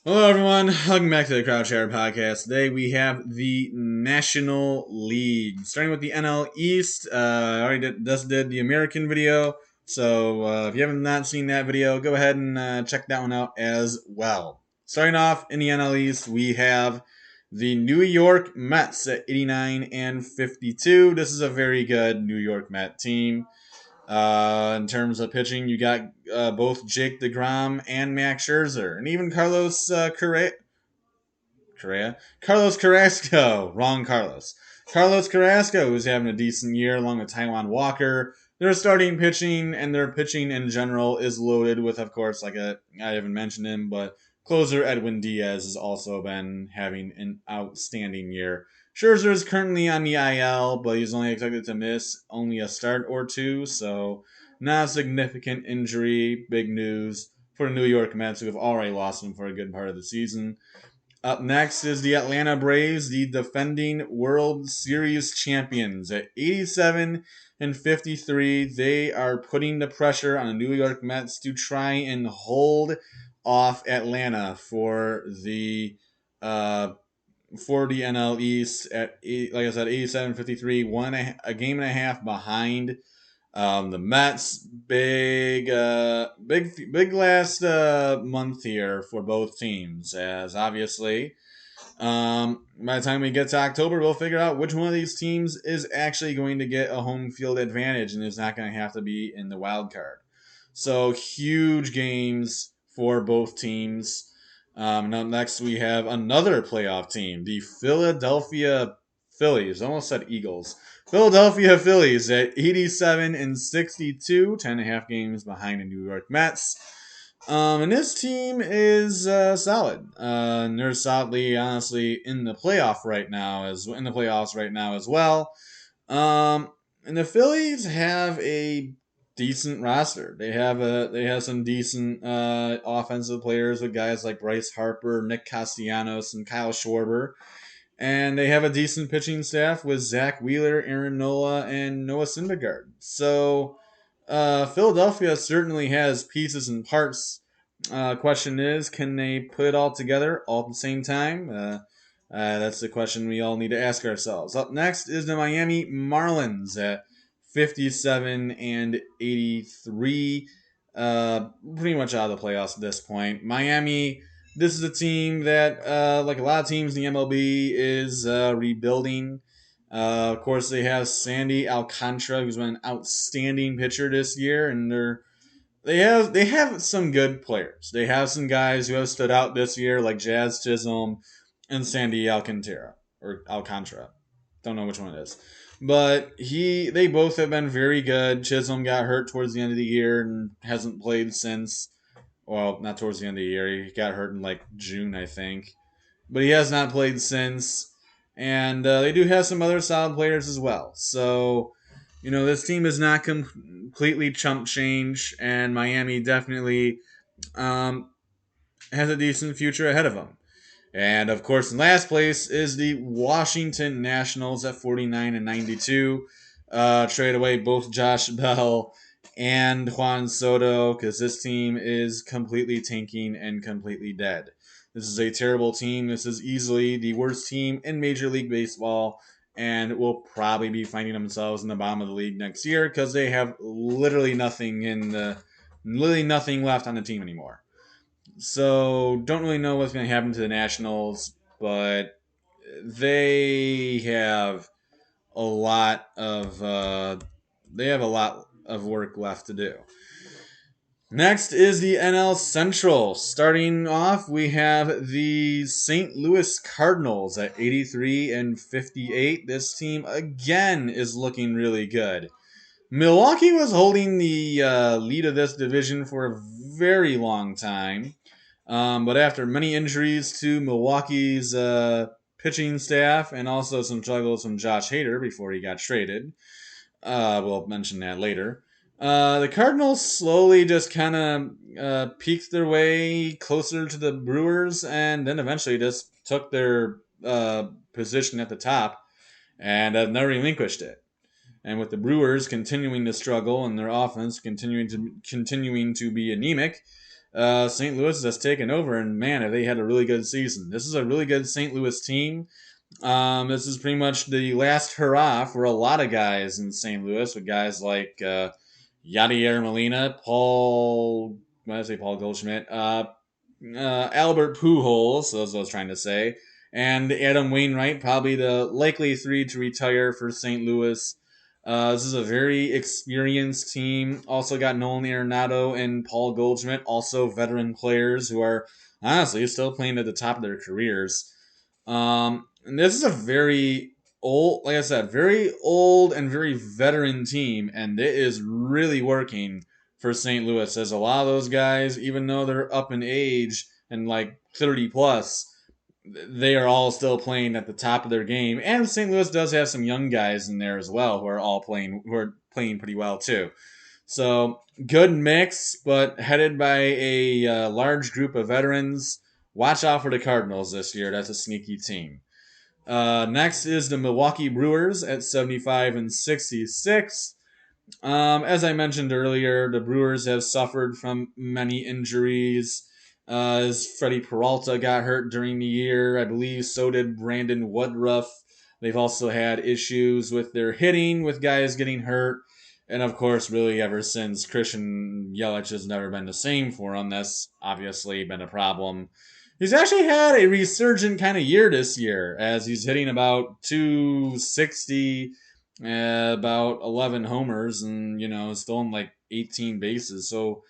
Hello, everyone. Welcome back to the Crowd Share Podcast. Today we have the National League. Starting with the NL East, I already just did the American video. So if you haven't not seen that video, go ahead and check that one out as well. Starting off in the NL East, we have the New York Mets at 89 and 52. This is a very good New York Met team. In terms of pitching, you got both Jake DeGrom and Max Scherzer, and even Carlos Carrasco. Wrong Carlos. Carlos Carrasco, who's having a decent year along with Taiwan Walker. Their starting pitching and their pitching in general is loaded with, of course, I haven't mentioned him, but closer Edwin Diaz has also been having an outstanding year. Scherzer is currently on the IL, but he's only expected to miss only a start or two, so not a significant injury. Big news for the New York Mets, who have already lost him for a good part of the season. Up next is the Atlanta Braves, the defending World Series champions at 87 and 53. They are putting the pressure on the New York Mets to try and hold off Atlanta uh, for the NL East at like I said 87-53, one a game and a half behind. The Mets, big last month here for both teams, as obviously, by the time we get to October, we'll figure out which one of these teams is actually going to get a home field advantage and is not going to have to be in the wild card. So huge games for both teams. Now next we have another playoff team, the Philadelphia Phillies. Almost said Eagles. Philadelphia Phillies at 87 and 62, 10.5 games behind the New York Mets. And this team is solid. And they're solidly, honestly, in the playoffs right now as well. And the Phillies have a decent roster. They have some decent offensive players with guys like Bryce Harper, Nick Castellanos, and Kyle Schwarber. And they have a decent pitching staff with Zach Wheeler, Aaron Nola, and Noah Syndergaard. So Philadelphia certainly has pieces and parts. Question is, can they put it all together all at the same time? That's the question we all need to ask ourselves. Up next is the Miami Marlins at 57 and 83. Pretty much out of the playoffs at this point. Miami, this is a team that, like a lot of teams in the MLB, is rebuilding. Of course, they have Sandy Alcantara, who's been an outstanding pitcher this year, and they have some good players. They have some guys who have stood out this year, like Jazz Chisholm and Sandy Alcantara. Don't know which one it is, but they both have been very good. Chisholm got hurt towards the end of the year and hasn't played since. Well, not towards the end of the year. He got hurt in like June, I think, but he has not played since. And they do have some other solid players as well. So, this team is not completely chump change, and Miami definitely um, has a decent future ahead of them. And of course, in last place is the Washington Nationals at 49 and 92. Trade away both Josh Bell and Juan Soto because this team is completely tanking and completely dead. This is a terrible team. This is easily the worst team in Major League Baseball and will probably be finding themselves in the bottom of the league next year because they have literally nothing left on the team anymore. So don't really know what's going to happen to the Nationals, but they have a lot of work left to do. Next is the NL Central. Starting off, we have the St. Louis Cardinals at 83 and 58. This team again is looking really good. Milwaukee was holding the lead of this division for a very long time. But after many injuries to Milwaukee's pitching staff and also some struggles from Josh Hader before he got traded, we'll mention that later. The Cardinals slowly just kind of peaked their way closer to the Brewers and then eventually just took their position at the top and have never relinquished it. And with the Brewers continuing to struggle and their offense continuing to be anemic, St. Louis has taken over, and man, have they had a really good season. This is a really good St. Louis team. This is pretty much the last hurrah for a lot of guys in St. Louis, with guys like Yadier Molina, Paul. When I say Paul Goldschmidt, Albert Pujols. So that's what I was trying to say, and Adam Wainwright, probably the likely three to retire for St. Louis. This is a very experienced team. Also got Nolan Arenado and Paul Goldschmidt, also veteran players who are honestly still playing at the top of their careers. And this is a very old, like I said, very old and very veteran team, and it is really working for St. Louis. As a lot of those guys, even though they're up in age and like 30 plus, they are all still playing at the top of their game. And St. Louis does have some young guys in there as well who are playing pretty well too. So good mix, but headed by a large group of veterans. Watch out for the Cardinals this year. That's a sneaky team. Next is the Milwaukee Brewers at 75 and 66. As I mentioned earlier, the Brewers have suffered from many injuries. As Freddie Peralta got hurt during the year, I believe so did Brandon Woodruff. They've also had issues with their hitting, with guys getting hurt. And of course, really, ever since Christian Yelich has never been the same for him, that's obviously been a problem. He's actually had a resurgent kind of year this year, as he's hitting about 260, about 11 homers, and stolen like 18 bases. So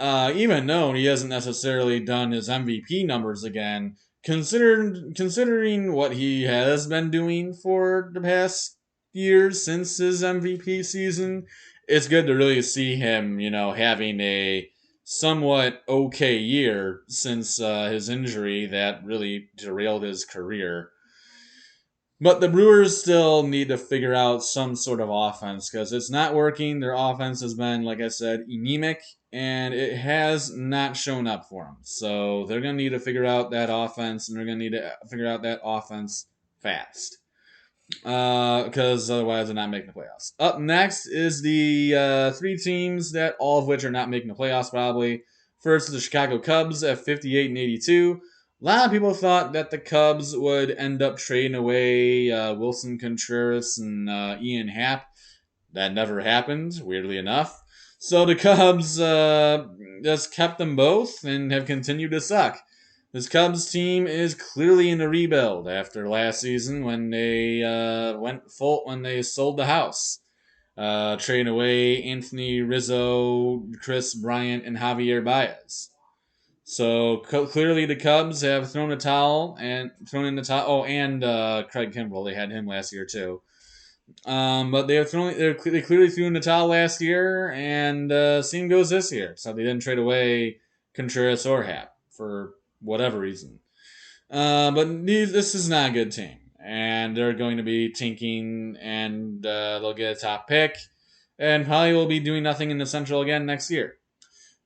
even though he hasn't necessarily done his MVP numbers again, considering what he has been doing for the past years since his MVP season, it's good to really see him, having a somewhat okay year since his injury that really derailed his career. But the Brewers still need to figure out some sort of offense because it's not working. Their offense has been, like I said, anemic, and it has not shown up for them. So they're going to need to figure out that offense, and they're going to need to figure out that offense fast because otherwise they're not making the playoffs. Up next is the three teams that all of which are not making the playoffs probably. First is the Chicago Cubs at 58 and 82. A lot of people thought that the Cubs would end up trading away Wilson Contreras and Ian Happ. That never happened, weirdly enough. So the Cubs just kept them both and have continued to suck. This Cubs team is clearly in a rebuild after last season when they when they sold the house, trading away Anthony Rizzo, Chris Bryant, and Javier Baez. So clearly the Cubs have thrown a towel and thrown in the towel. Oh, and Craig Kimbrell, they had him last year too. But they clearly threw in the towel last year, and same goes this year. So they didn't trade away Contreras or Happ for whatever reason. But this is not a good team, and they're going to be tanking, and they'll get a top pick, and probably will be doing nothing in the Central again next year.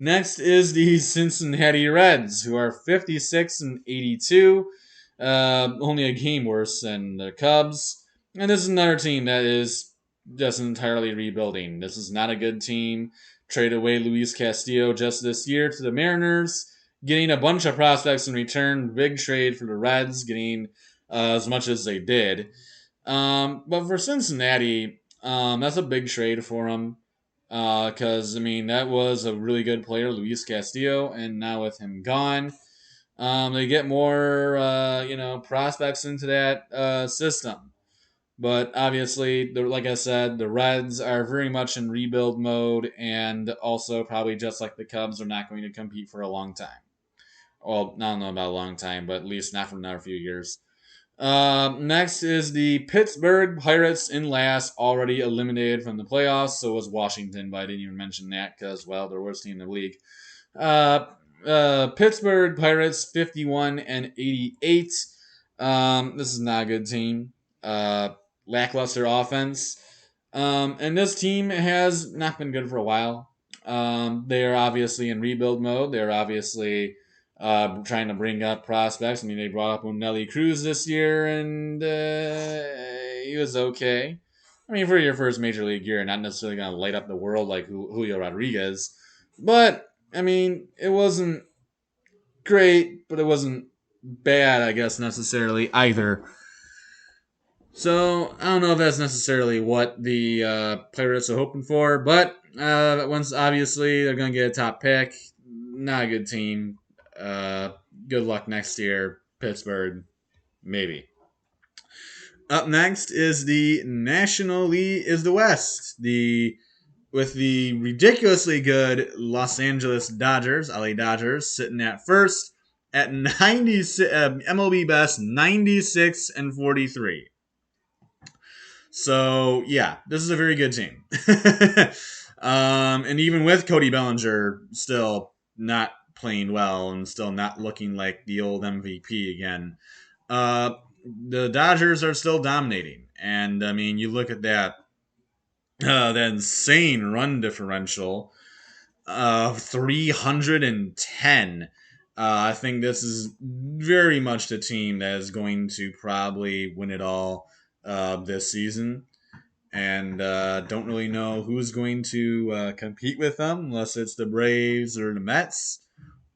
Next is the Cincinnati Reds, who are 56 and 82, only a game worse than the Cubs. And this is another team that is just entirely rebuilding. This is not a good team. Trade away Luis Castillo just this year to the Mariners, getting a bunch of prospects in return. Big trade for the Reds, getting as much as they did. But for Cincinnati, that's a big trade for them. Because that was a really good player, Luis Castillo, and now with him gone, they get more prospects into that system. But obviously, like I said, the Reds are very much in rebuild mode, and also probably just like the Cubs, are not going to compete for a long time. Well, I don't know about a long time, but at least not for another few years. Next is the Pittsburgh Pirates in last, already eliminated from the playoffs. So was Washington, but I didn't even mention that because, well, they're worst team in the league. Pittsburgh Pirates 51 and 88. This is not a good team. Lackluster offense. And this team has not been good for a while. They are obviously in rebuild mode. They're obviously trying to bring up prospects. They brought up Nelly Cruz this year, and he was okay. For your first major league year, not necessarily going to light up the world like Julio Rodriguez, but I mean, it wasn't great, but it wasn't bad, I guess, necessarily either. So I don't know if that's necessarily what the Pirates are hoping for, but once obviously they're going to get a top pick, not a good team. Uh, Good luck next year, Pittsburgh, maybe. Up next is the National League is the West. The With the ridiculously good Los Angeles Dodgers, LA Dodgers, sitting at first at 96 MLB best 96-43. So yeah, this is a very good team. And even with Cody Bellinger still not playing well and still not looking like the old MVP again, uh, the Dodgers are still dominating. And I mean, you look at that insane run differential, 310. I think this is very much the team that is going to probably win it all this season. And don't really know who's going to compete with them unless it's the Braves or the Mets,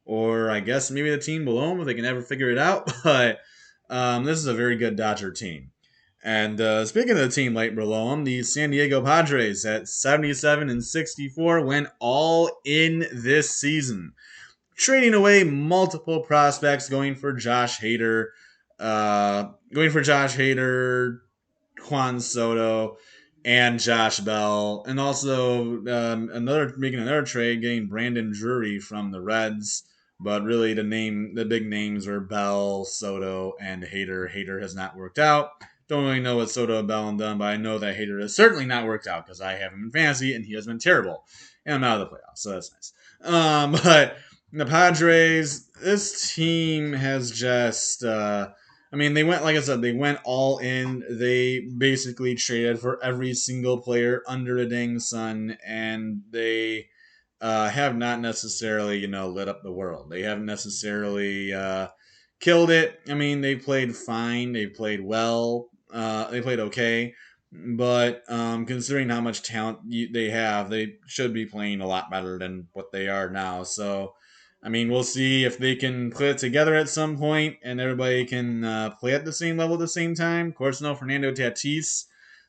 or I guess maybe the team below them if they can ever figure it out. But this is a very good Dodger team. And speaking of the team right below them, the San Diego Padres at 77-64 went all in this season, trading away multiple prospects, going for Josh Hader, Juan Soto, and Josh Bell, and also making another trade, getting Brandon Drury from the Reds. But really, the big names are Bell, Soto, and Hader. Hader has not worked out. Don't really know what Soto and Bell have done, but I know that Hader has certainly not worked out because I have him in fantasy and he has been terrible. And I'm out of the playoffs, so that's nice. But the Padres, this team has just I mean, they went, like I said, they went all in. They basically traded for every single player under the dang sun, and they have not necessarily, lit up the world. They haven't necessarily killed it. I mean, they played fine. They played well. They played okay. But considering how much talent they have, they should be playing a lot better than what they are now. So, I mean, we'll see if they can play it together at some point and everybody can play at the same level at the same time. Of course, no Fernando Tatis.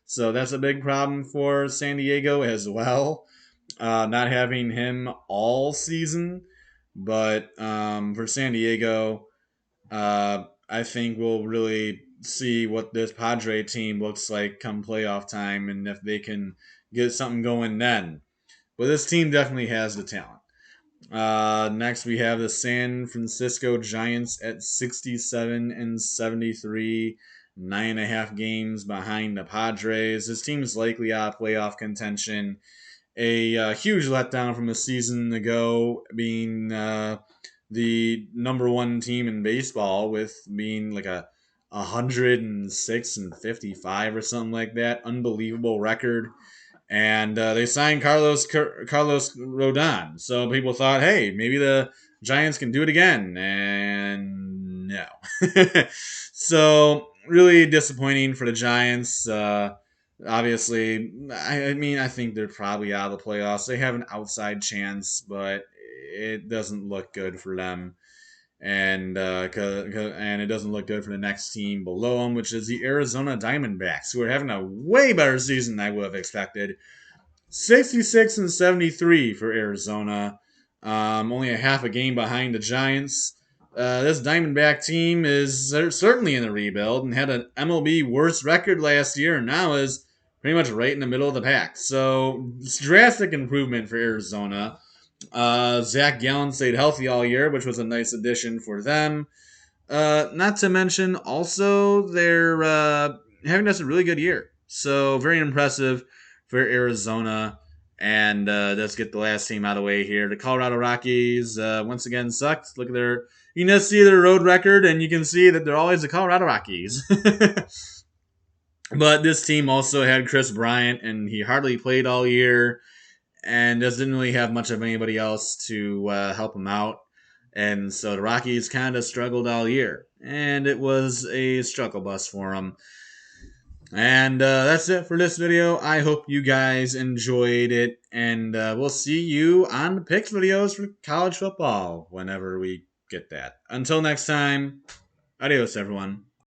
So that's a big problem for San Diego as well, not having him all season. But for San Diego, I think we'll really see what this Padre team looks like come playoff time and if they can get something going then. But this team definitely has the talent. Next, we have the San Francisco Giants at 67-73, 9.5 games behind the Padres. This team is likely out of playoff contention. A huge letdown from a season ago, being the number one team in baseball with being like a 106-55 or something like that. Unbelievable record. And they signed Carlos Rodon. So people thought, hey, maybe the Giants can do it again, and no. So really disappointing for the Giants. Obviously, I mean, I think they're probably out of the playoffs. They have an outside chance, but it doesn't look good for them. And it doesn't look good for the next team below them, which is the Arizona Diamondbacks, who are having a way better season than I would have expected. 66-73 for Arizona, only a half a game behind the Giants. This Diamondback team is certainly in a rebuild and had an MLB worst record last year, and now is pretty much right in the middle of the pack. So it's drastic improvement for Arizona. Zach Gallen stayed healthy all year, which was a nice addition for them. Not to mention, also, they're having us a really good year. So, very impressive for Arizona. And let's get the last team out of the way here. The Colorado Rockies, once again, sucked. Look at you can just see their road record, and you can see that they're always the Colorado Rockies. But this team also had Chris Bryant, and he hardly played all year and just didn't really have much of anybody else to help him out. And so the Rockies kind of struggled all year, and it was a struggle bus for them. And that's it for this video. I hope you guys enjoyed it. And we'll see you on the picks videos for college football whenever we get that. Until next time, adios, everyone.